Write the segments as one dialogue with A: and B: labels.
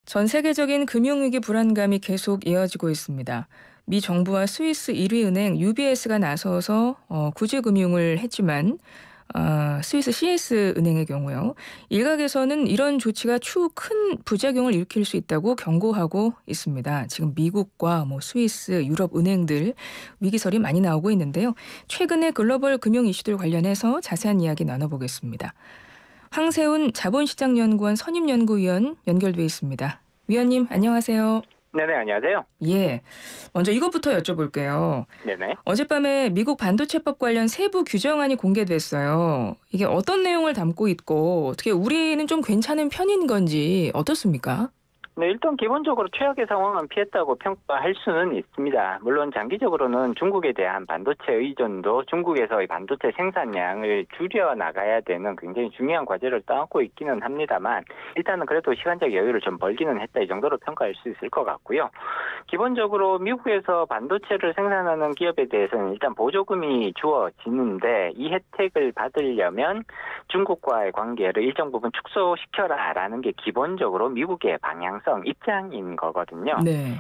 A: 전 세계적인 금융위기 불안감이 계속 이어지고 있습니다. 미 정부와 스위스 1위 은행 UBS가 나서서 구제금융을 했지만 스위스 CS 은행의 경우요. 일각에서는 이런 조치가 추후 큰 부작용을 일으킬 수 있다고 경고하고 있습니다. 지금 미국과 스위스, 유럽 은행들 위기설이 많이 나오고 있는데요. 최근에 글로벌 금융 이슈들 관련해서 자세한 이야기 나눠보겠습니다. 황세훈 자본시장연구원 선임연구위원 연결돼 있습니다. 위원님 안녕하세요.
B: 네네, 안녕하세요.
A: 예, 먼저 이것부터 여쭤볼게요.
B: 네네.
A: 어젯밤에 미국 반도체법 관련 세부 규정안이 공개됐어요. 이게 어떤 내용을 담고 있고 어떻게 우리는 좀 괜찮은 편인 건지 어떻습니까?
B: 네, 일단 기본적으로 최악의 상황은 피했다고 평가할 수는 있습니다. 물론 장기적으로는 중국에 대한 반도체 의존도 중국에서의 반도체 생산량을 줄여 나가야 되는 굉장히 중요한 과제를 떠안고 있기는 합니다만 일단은 그래도 시간적 여유를 좀 벌기는 했다 이 정도로 평가할 수 있을 것 같고요. 기본적으로 미국에서 반도체를 생산하는 기업에 대해서는 일단 보조금이 주어지는데 이 혜택을 받으려면 중국과의 관계를 일정 부분 축소시켜라라는 게 기본적으로 미국의 방향성 입장인 거거든요.
A: 네.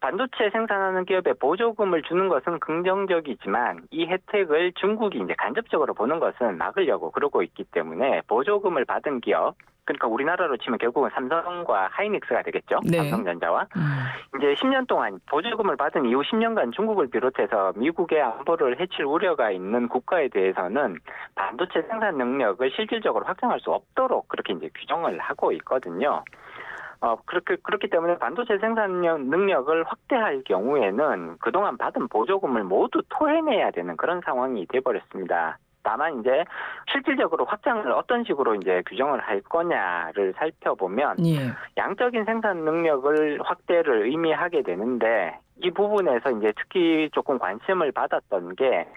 B: 반도체 생산하는 기업에 보조금을 주는 것은 긍정적이지만 이 혜택을 중국이 이제 간접적으로 보는 것은 막으려고 그러고 있기 때문에 보조금을 받은 기업, 그러니까 우리나라로 치면 결국은 삼성과 하이닉스가 되겠죠.
A: 네.
B: 삼성전자와. 이제 10년 동안 보조금을 받은 이후 10년간 중국을 비롯해서 미국의 안보를 해칠 우려가 있는 국가에 대해서는 반도체 생산 능력을 실질적으로 확장할 수 없도록 그렇게 이제 규정을 하고 있거든요. 그렇기 때문에 반도체 생산 능력을 확대할 경우에는 그동안 받은 보조금을 모두 토해내야 되는 그런 상황이 돼버렸습니다. 다만 이제 실질적으로 확장을 어떤 식으로 이제 규정을 할 거냐를 살펴보면
A: 예.
B: 양적인 생산 능력을 확대를 의미하게 되는데 이 부분에서 이제 특히 조금 관심을 받았던 게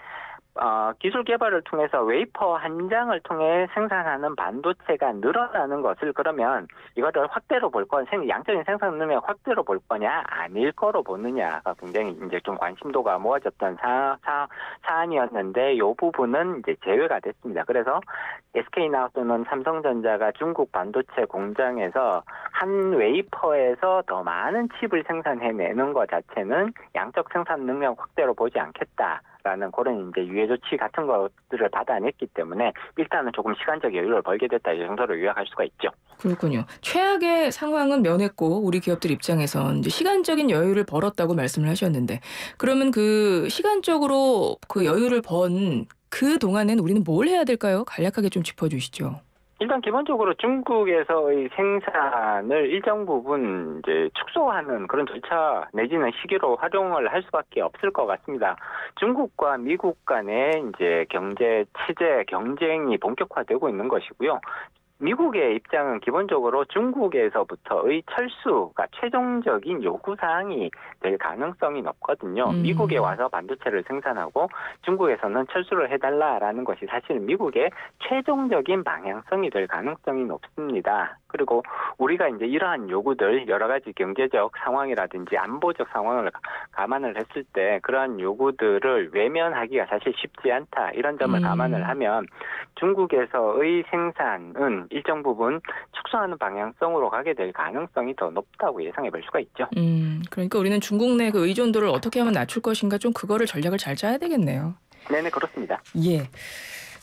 B: 기술 개발을 통해서 웨이퍼 한 장을 통해 생산하는 반도체가 늘어나는 것을 그러면 이거를 확대로 볼 건 양적인 생산 능력 확대로 볼 거냐 아닐 거로 보느냐가 굉장히 이제 좀 관심도가 모아졌던 사안이었는데 이 부분은 이제 제외가 됐습니다. 그래서 SK나 또는 삼성전자가 중국 반도체 공장에서 한 웨이퍼에서 더 많은 칩을 생산해내는 것 자체는 양적 생산 능력 확대로 보지 않겠다. 라는 그런 이제 유예 조치 같은 것들을 받아냈기 때문에 일단은 조금 시간적 여유를 벌게 됐다 이 정도로 요약할 수가 있죠.
A: 그렇군요. 최악의 상황은 면했고 우리 기업들 입장에선 이제 시간적인 여유를 벌었다고 말씀을 하셨는데 그러면 그 시간적으로 그 여유를 번 그 동안엔 우리는 뭘 해야 될까요? 간략하게 좀 짚어주시죠.
B: 일단 기본적으로 중국에서의 생산을 일정 부분 이제 축소하는 그런 절차 내지는 시기로 활용을 할 수밖에 없을 것 같습니다. 중국과 미국 간의 이제 경제 체제 경쟁이 본격화되고 있는 것이고요. 미국의 입장은 기본적으로 중국에서부터의 철수가 최종적인 요구사항이 될 가능성이 높거든요. 미국에 와서 반도체를 생산하고 중국에서는 철수를 해달라라는 것이 사실 미국의 최종적인 방향성이 될 가능성이 높습니다. 그리고 우리가 이제 이러한 요구들 여러 가지 경제적 상황이라든지 안보적 상황을 감안을 했을 때 그러한 요구들을 외면하기가 사실 쉽지 않다. 이런 점을 감안을 하면 중국에서의 생산은 일정 부분 축소하는 방향성으로 가게 될 가능성이 더 높다고 예상해 볼 수가 있죠.
A: 그러니까 우리는 중국 내 그 의존도를 어떻게 하면 낮출 것인가 좀 그거를 전략을 잘 짜야 되겠네요.
B: 네네, 그렇습니다.
A: 예.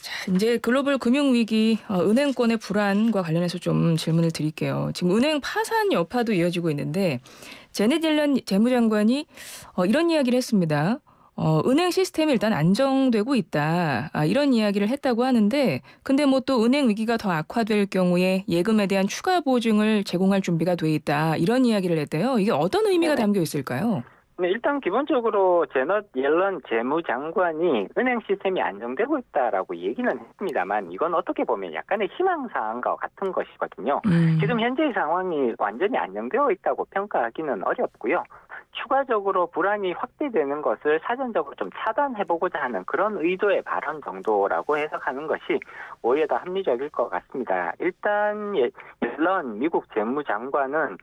A: 자, 이제 글로벌 금융위기, 은행권의 불안과 관련해서 좀 질문을 드릴게요. 지금 은행 파산 여파도 이어지고 있는데 제넷 옐런 재무장관이 이런 이야기를 했습니다. 은행 시스템이 일단 안정되고 있다. 이런 이야기를 했다고 하는데 근데 또 은행 위기가 더 악화될 경우에 예금에 대한 추가 보증을 제공할 준비가 돼 있다. 이런 이야기를 했대요. 이게 어떤 의미가 담겨 있을까요?
B: 네, 일단 기본적으로 제넷 옐런 재무장관이 은행 시스템이 안정되고 있다라고 얘기는 했습니다만 이건 어떻게 보면 약간의 희망사항과 같은 것이거든요. 지금 현재의 상황이 완전히 안정되어 있다고 평가하기는 어렵고요. 추가적으로 불안이 확대되는 것을 사전적으로 좀 차단해보고자 하는 그런 의도의 발언 정도라고 해석하는 것이 오히려 더 합리적일 것 같습니다. 일단 옐런 미국 재무장관은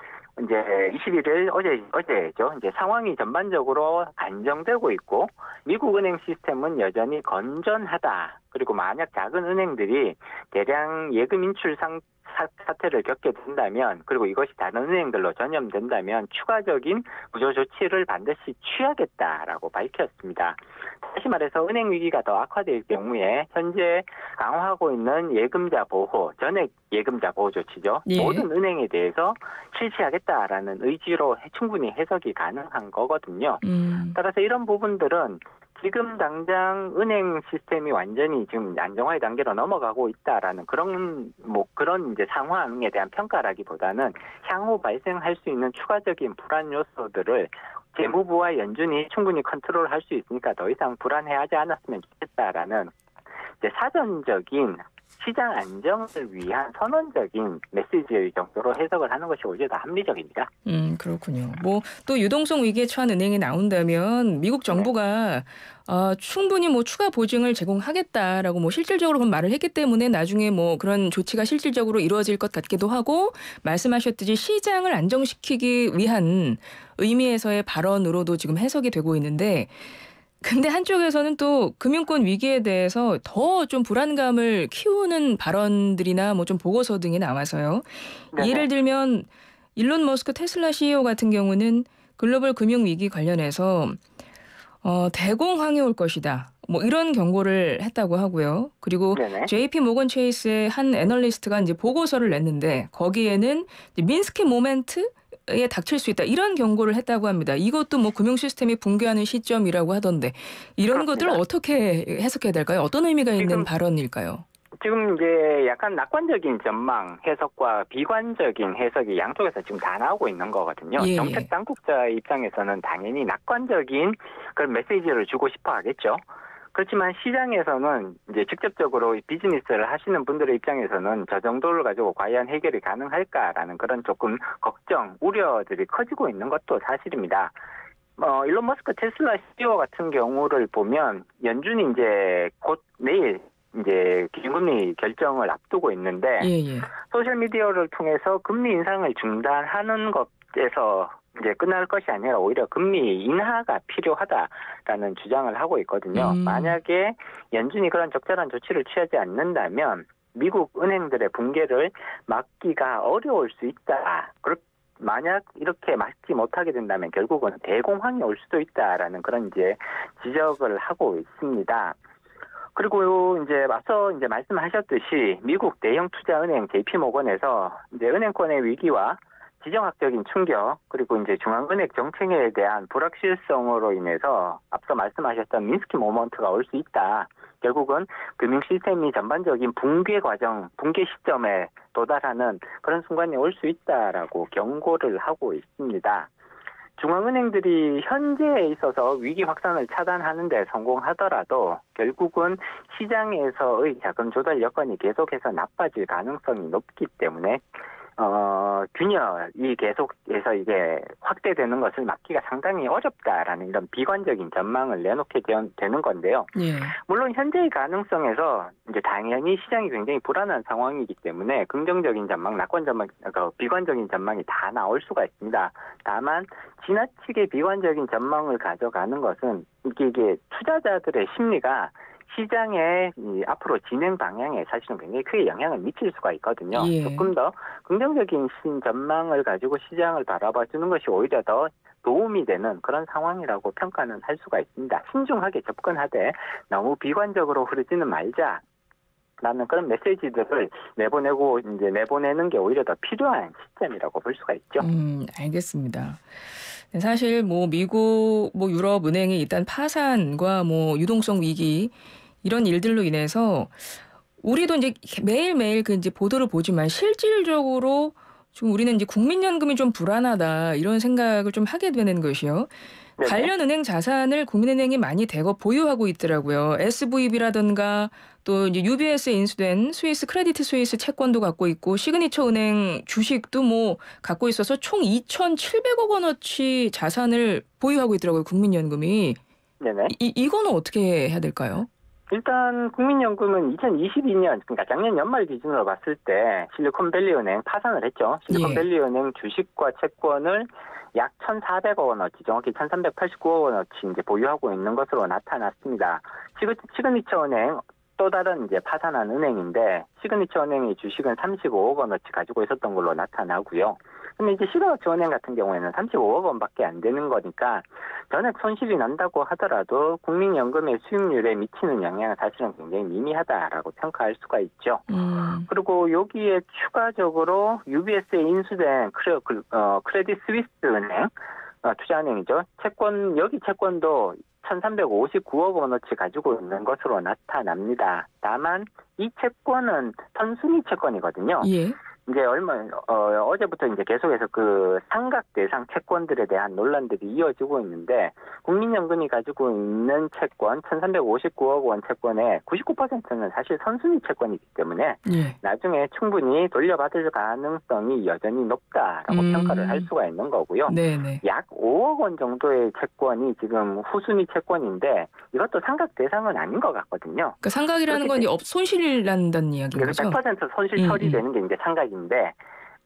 B: 이제 21일 어제죠. 이제 상황이 전반적으로 안정되고 있고 미국 은행 시스템은 여전히 건전하다. 그리고 만약 작은 은행들이 대량 예금 인출 사태를 겪게 된다면 그리고 이것이 다른 은행들로 전염된다면 추가적인 구조 조치를 반드시 취하겠다라고 밝혔습니다. 다시 말해서 은행 위기가 더 악화될 경우에 현재 강화하고 있는 예금자 보호, 전액 예금자 보호 조치죠.
A: 예.
B: 모든 은행에 대해서 실시하겠다라는 의지로 충분히 해석이 가능한 거거든요. 따라서 이런 부분들은 지금 당장 은행 시스템이 완전히 지금 안정화의 단계로 넘어가고 있다라는 그런 이제 상황에 대한 평가라기보다는 향후 발생할 수 있는 추가적인 불안 요소들을 재무부와 연준이 충분히 컨트롤할 수 있으니까 더 이상 불안해하지 않았으면 좋겠다라는 이제 사전적인 시장 안정을 위한 선언적인 메시지 정도로 해석을 하는 것이 오히려 더 합리적입니다.
A: 그렇군요. 뭐 또 유동성 위기에 처한 은행이 나온다면 미국 정부가 충분히 뭐 추가 보증을 제공하겠다라고 뭐 실질적으로 그런 말을 했기 때문에 나중에 뭐 그런 조치가 실질적으로 이루어질 것 같기도 하고 말씀하셨듯이 시장을 안정시키기 위한 의미에서의 발언으로도 지금 해석이 되고 있는데 근데 한쪽에서는 또 금융권 위기에 대해서 더 좀 불안감을 키우는 발언들이나 뭐 좀 보고서 등이 나와서요.
B: 네네.
A: 예를 들면 일론 머스크 테슬라 CEO 같은 경우는 글로벌 금융 위기 관련해서 대공황이 올 것이다. 뭐 이런 경고를 했다고 하고요. 그리고
B: 네네.
A: JP 모건 체이스의 한 애널리스트가 이제 보고서를 냈는데 거기에는 이제 민스키 모멘트에 닥칠 수 있다. 이런 경고를 했다고 합니다. 이것도 뭐 금융 시스템이 붕괴하는 시점이라고 하던데 이런
B: 그렇습니다.
A: 것들을 어떻게 해석해야 될까요? 어떤 의미가 있는
B: 지금
A: 발언일까요?
B: 지금 이제 약간 낙관적인 전망 해석과 비관적인 해석이 양쪽에서 지금 다 나오고 있는 거거든요.
A: 예,
B: 정책 당국자 입장에서는 당연히 낙관적인 그런 메시지를 주고 싶어 하겠죠. 그렇지만 시장에서는 이제 직접적으로 비즈니스를 하시는 분들의 입장에서는 저 정도를 가지고 과연 해결이 가능할까라는 그런 조금 걱정, 우려들이 커지고 있는 것도 사실입니다. 일론 머스크 테슬라 CEO 같은 경우를 보면 연준이 이제 곧 내일 이제 기준금리 결정을 앞두고 있는데
A: 예.
B: 소셜 미디어를 통해서 금리 인상을 중단하는 것에서 이제 끝날 것이 아니라 오히려 금리 인하가 필요하다라는 주장을 하고 있거든요. 만약에 연준이 그런 적절한 조치를 취하지 않는다면 미국 은행들의 붕괴를 막기가 어려울 수 있다. 만약 이렇게 막지 못하게 된다면 결국은 대공황이 올 수도 있다라는 그런 이제 지적을 하고 있습니다. 그리고 이제 앞서 이제 말씀하셨듯이 미국 대형 투자은행 JP 모건에서 이제 은행권의 위기와 지정학적인 충격 그리고 이제 중앙은행 정책에 대한 불확실성으로 인해서 앞서 말씀하셨던 민스키 모먼트가 올 수 있다. 결국은 금융 시스템이 전반적인 붕괴 시점에 도달하는 그런 순간이 올 수 있다라고 경고를 하고 있습니다. 중앙은행들이 현재에 있어서 위기 확산을 차단하는 데 성공하더라도 결국은 시장에서의 자금 조달 여건이 계속해서 나빠질 가능성이 높기 때문에 균열이 계속해서 이게 확대되는 것을 막기가 상당히 어렵다라는 이런 비관적인 전망을 내놓게 되는 건데요.
A: 예.
B: 물론 현재의 가능성에서 이제 당연히 시장이 굉장히 불안한 상황이기 때문에 긍정적인 전망, 낙관 전망, 비관적인 전망이 다 나올 수가 있습니다. 다만 지나치게 비관적인 전망을 가져가는 것은 이게 투자자들의 심리가 시장의 앞으로 진행 방향에 사실은 굉장히 크게 영향을 미칠 수가 있거든요.
A: 예.
B: 조금 더 긍정적인 전망을 가지고 시장을 바라봐 주는 것이 오히려 더 도움이 되는 그런 상황이라고 평가는 할 수가 있습니다. 신중하게 접근하되 너무 비관적으로 흐르지는 말자. 라는 그런 메시지들을 내보내는 게 오히려 더 필요한 시점이라고 볼 수가 있죠.
A: 알겠습니다. 사실 뭐 미국, 뭐 유럽 은행이 일단 파산과 뭐 유동성 위기 이런 일들로 인해서 우리도 이제 매일매일 그 이제 보도를 보지만 실질적으로 지금 우리는 이제 국민연금이 좀 불안하다 이런 생각을 좀 하게 되는 것이요.
B: 네네.
A: 관련 은행 자산을 국민은행이 많이 대거 보유하고 있더라고요. SVB라든가 또 이제 UBS에 인수된 스위스 크레디트 스위스 채권도 갖고 있고 시그니처 은행 주식도 뭐 갖고 있어서 총 2,700억 원어치 자산을 보유하고 있더라고요. 국민연금이.
B: 네네.
A: 이거는 어떻게 해야 될까요?
B: 일단 국민연금은 2022년 그러니까 작년 연말 기준으로 봤을 때 실리콘밸리은행 파산을 했죠. 실리콘밸리은행 주식과 채권을 약 1,400억 원어치, 정확히 1,389억 원어치 이제 보유하고 있는 것으로 나타났습니다. 시그니처 은행 또 다른 이제 파산한 은행인데 시그니처 은행의 주식은 35억 원어치 가지고 있었던 걸로 나타나고요. 근데 이제 시그니처 은행 같은 경우에는 35억 원밖에 안 되는 거니까 전액 손실이 난다고 하더라도 국민연금의 수익률에 미치는 영향은 사실은 굉장히 미미하다라고 평가할 수가 있죠. 그리고 여기에 추가적으로 UBS에 인수된 크레딧 스위스 은행, 투자은행이죠. 여기 채권도 1,359억 원어치 가지고 있는 것으로 나타납니다. 다만 이 채권은 선순위 채권이거든요.
A: 예.
B: 이제 어제부터 이제 계속해서 그 상각 대상 채권들에 대한 논란들이 이어지고 있는데 국민연금이 가지고 있는 채권 1,359억 원 채권의 99%는 사실 선순위 채권이기 때문에 나중에 충분히 돌려받을 가능성이 여전히 높다라고 평가를 할 수가 있는 거고요.
A: 네네.
B: 약 5억 원 정도의 채권이 지금 후순위 채권인데 이것도 상각 대상은 아닌 것 같거든요.
A: 그러니까 상각이라는 건 손실 난다는 이야기인 거죠?
B: 100% 손실 처리되는 게 이제 상각인데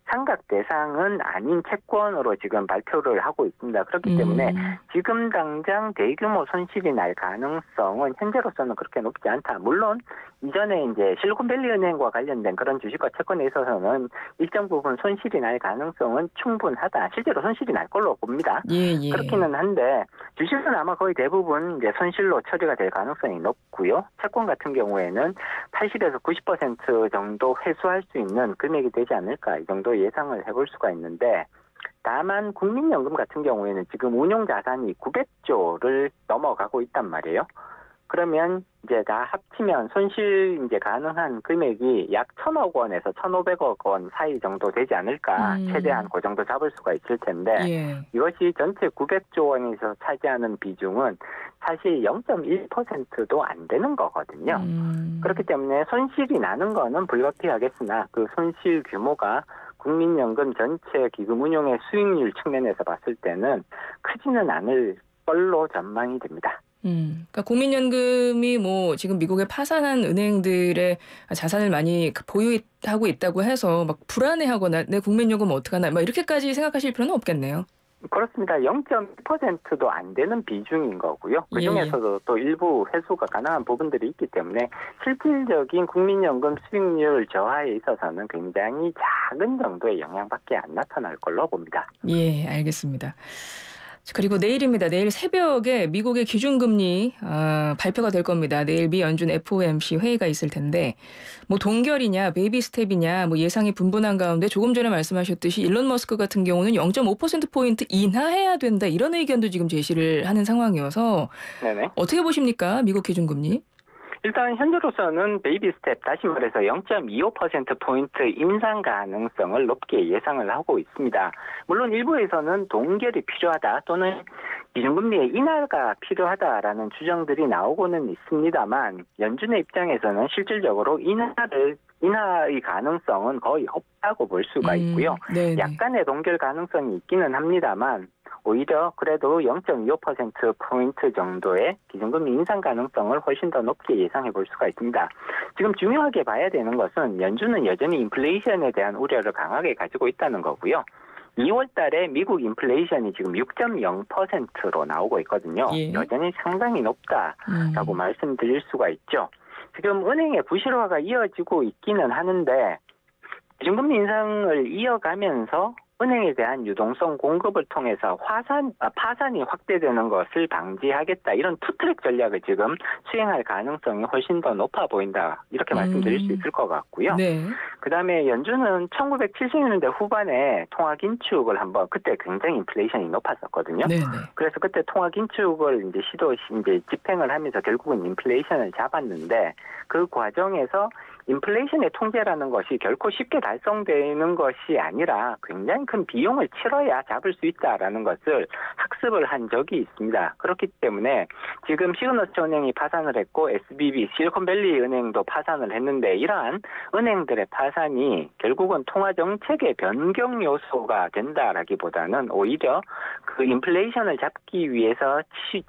B: 상각 대상은 아닌 채권으로 지금 발표를 하고 있습니다. 그렇기 때문에 지금 당장 대규모 손실이 날 가능성은 현재로서는 그렇게 높지 않다. 물론 이전에 이제 실리콘밸리 은행과 관련된 그런 주식과 채권에 있어서는 일정 부분 손실이 날 가능성은 충분하다. 실제로 손실이 날 걸로 봅니다.
A: 예.
B: 그렇기는 한데 주식은 아마 거의 대부분 이제 손실로 처리가 될 가능성이 높고요. 채권 같은 경우에는 80에서 90% 정도 회수할 수 있는 금액이 되지 않을까 이 정도 예상을 해볼 수가 있는데 다만 국민연금 같은 경우에는 지금 운용 자산이 900조를 넘어가고 있단 말이에요. 그러면 이제 다 합치면 손실 이제 가능한 금액이 약 1,000억 원에서 1,500억 원 사이 정도 되지 않을까. 최대한 그 정도 잡을 수가 있을 텐데 이것이 전체 900조 원에서 차지하는 비중은 사실 0.1%도 안 되는 거거든요. 그렇기 때문에 손실이 나는 거는 불가피하겠으나 그 손실 규모가 국민연금 전체 기금 운용의 수익률 측면에서 봤을 때는 크지는 않을 걸로 전망이 됩니다.
A: 그러니까 국민연금이 뭐 지금 미국의 파산한 은행들의 자산을 많이 보유하고 있다고 해서 막 불안해하거나 내 국민연금 어떡하나 막 이렇게까지 생각하실 필요는 없겠네요.
B: 그렇습니다. 0.1%도 안 되는 비중인 거고요. 그중에서도 또 일부 회수가 가능한 부분들이 있기 때문에 실질적인 국민연금 수익률 저하에 있어서는 굉장히 작은 정도의 영향밖에 안 나타날 걸로 봅니다.
A: 예, 알겠습니다. 그리고 내일입니다. 내일 새벽에 미국의 기준금리 발표가 될 겁니다. 내일 미 연준 FOMC 회의가 있을 텐데 뭐 동결이냐 베이비 스텝이냐 뭐 예상이 분분한 가운데 조금 전에 말씀하셨듯이 일론 머스크 같은 경우는 0.5%포인트 인하해야 된다 이런 의견도 지금 제시를 하는 상황이어서
B: 네네.
A: 어떻게 보십니까? 미국 기준금리?
B: 일단 현재로서는 베이비 스텝 다시 말해서 0.25%포인트 인상 가능성을 높게 예상을 하고 있습니다. 물론 일부에서는 동결이 필요하다 또는 기준금리의 인하가 필요하다라는 주장들이 나오고는 있습니다만 연준의 입장에서는 실질적으로 인하의 가능성은 거의 없다고 볼 수가 있고요. 약간의 동결 가능성이 있기는 합니다만 오히려 그래도 0.25%포인트 정도의 기준금리 인상 가능성을 훨씬 더 높게 예상해 볼 수가 있습니다. 지금 중요하게 봐야 되는 것은 연준은 여전히 인플레이션에 대한 우려를 강하게 가지고 있다는 거고요. 2월 달에 미국 인플레이션이 지금 6.0%로 나오고 있거든요. 여전히 상당히 높다라고 말씀드릴 수가 있죠. 지금 은행의 부실화가 이어지고 있기는 하는데 기준금리 인상을 이어가면서 은행에 대한 유동성 공급을 통해서 파산이 확대되는 것을 방지하겠다. 이런 투트랙 전략을 지금 수행할 가능성이 훨씬 더 높아 보인다. 이렇게 말씀드릴 수 있을 것 같고요. 그다음에 연준은 1970년대 후반에 통화 긴축을 그때 굉장히 인플레이션이 높았었거든요. 그래서 그때 통화 긴축을 이제 집행을 하면서 결국은 인플레이션을 잡았는데 그 과정에서 인플레이션의 통제라는 것이 결코 쉽게 달성되는 것이 아니라 굉장히 큰 비용을 치러야 잡을 수 있다라는 것을 학습을 한 적이 있습니다. 그렇기 때문에 지금 시그너처 은행이 파산을 했고 SBB, 실리콘밸리 은행도 파산을 했는데 이러한 은행들의 파산이 결국은 통화정책의 변경 요소가 된다라기보다는 오히려 그 인플레이션을 잡기 위해서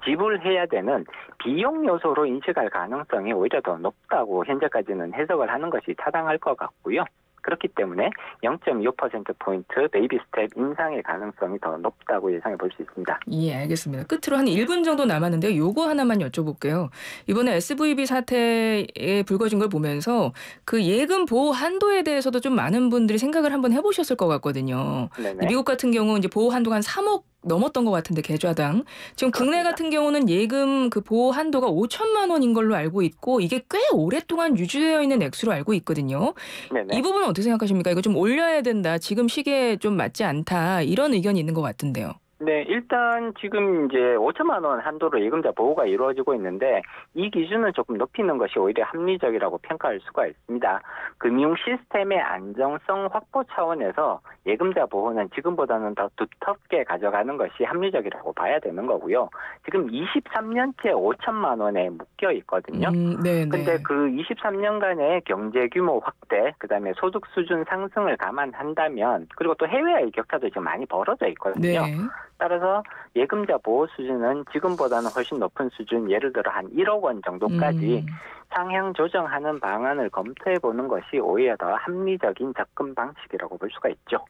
B: 지불해야 되는 비용 요소로 인식할 가능성이 오히려 더 높다고 현재까지는 해석을 하는 것이 타당할 것 같고요. 그렇기 때문에 0.25%포인트 베이비 스텝 인상의 가능성이 더 높다고 예상해 볼 수 있습니다.
A: 예, 알겠습니다. 끝으로 한 1분 정도 남았는데요. 요거 하나만 여쭤볼게요. 이번에 SVB 사태에 불거진 걸 보면서 그 예금 보호 한도에 대해서도 좀 많은 분들이 생각을 한번 해보셨을 것 같거든요.
B: 네네.
A: 미국 같은 경우 이제 보호 한도가 한 3억 넘었던 것 같은데 계좌당. 지금 국내
B: 그렇습니다.
A: 같은 경우는 예금 그 보호 한도가 5천만 원인 걸로 알고 있고 이게 꽤 오랫동안 유지되어 있는 액수로 알고 있거든요.
B: 네네.
A: 이 부분은 어떻게 생각하십니까? 이거 좀 올려야 된다. 지금 시기에 좀 맞지 않다. 이런 의견이 있는 것 같은데요.
B: 네, 일단 지금 이제 5천만 원 한도로 예금자 보호가 이루어지고 있는데 이 기준을 조금 높이는 것이 오히려 합리적이라고 평가할 수가 있습니다. 금융 시스템의 안정성 확보 차원에서 예금자 보호는 지금보다는 더 두텁게 가져가는 것이 합리적이라고 봐야 되는 거고요. 지금 23년째 5천만 원에 묶여 있거든요.
A: 네,
B: 근데
A: 네.
B: 그 23년간의 경제 규모 확대, 그다음에 소득 수준 상승을 감안한다면, 그리고 또 해외와의 격차도 지금 많이 벌어져 있거든요.
A: 네.
B: 따라서 예금자 보호 수준은 지금보다는 훨씬 높은 수준, 예를 들어 한 1억 원 정도까지 상향 조정하는 방안을 검토해 보는 것이 오히려 더 합리적인 접근 방식이라고 볼 수가 있죠.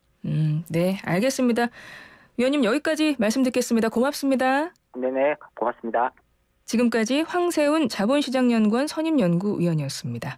A: 네, 알겠습니다. 위원님 여기까지 말씀 듣겠습니다. 고맙습니다.
B: 네네, 고맙습니다.
A: 지금까지 황세훈 자본시장연구원 선임연구위원이었습니다.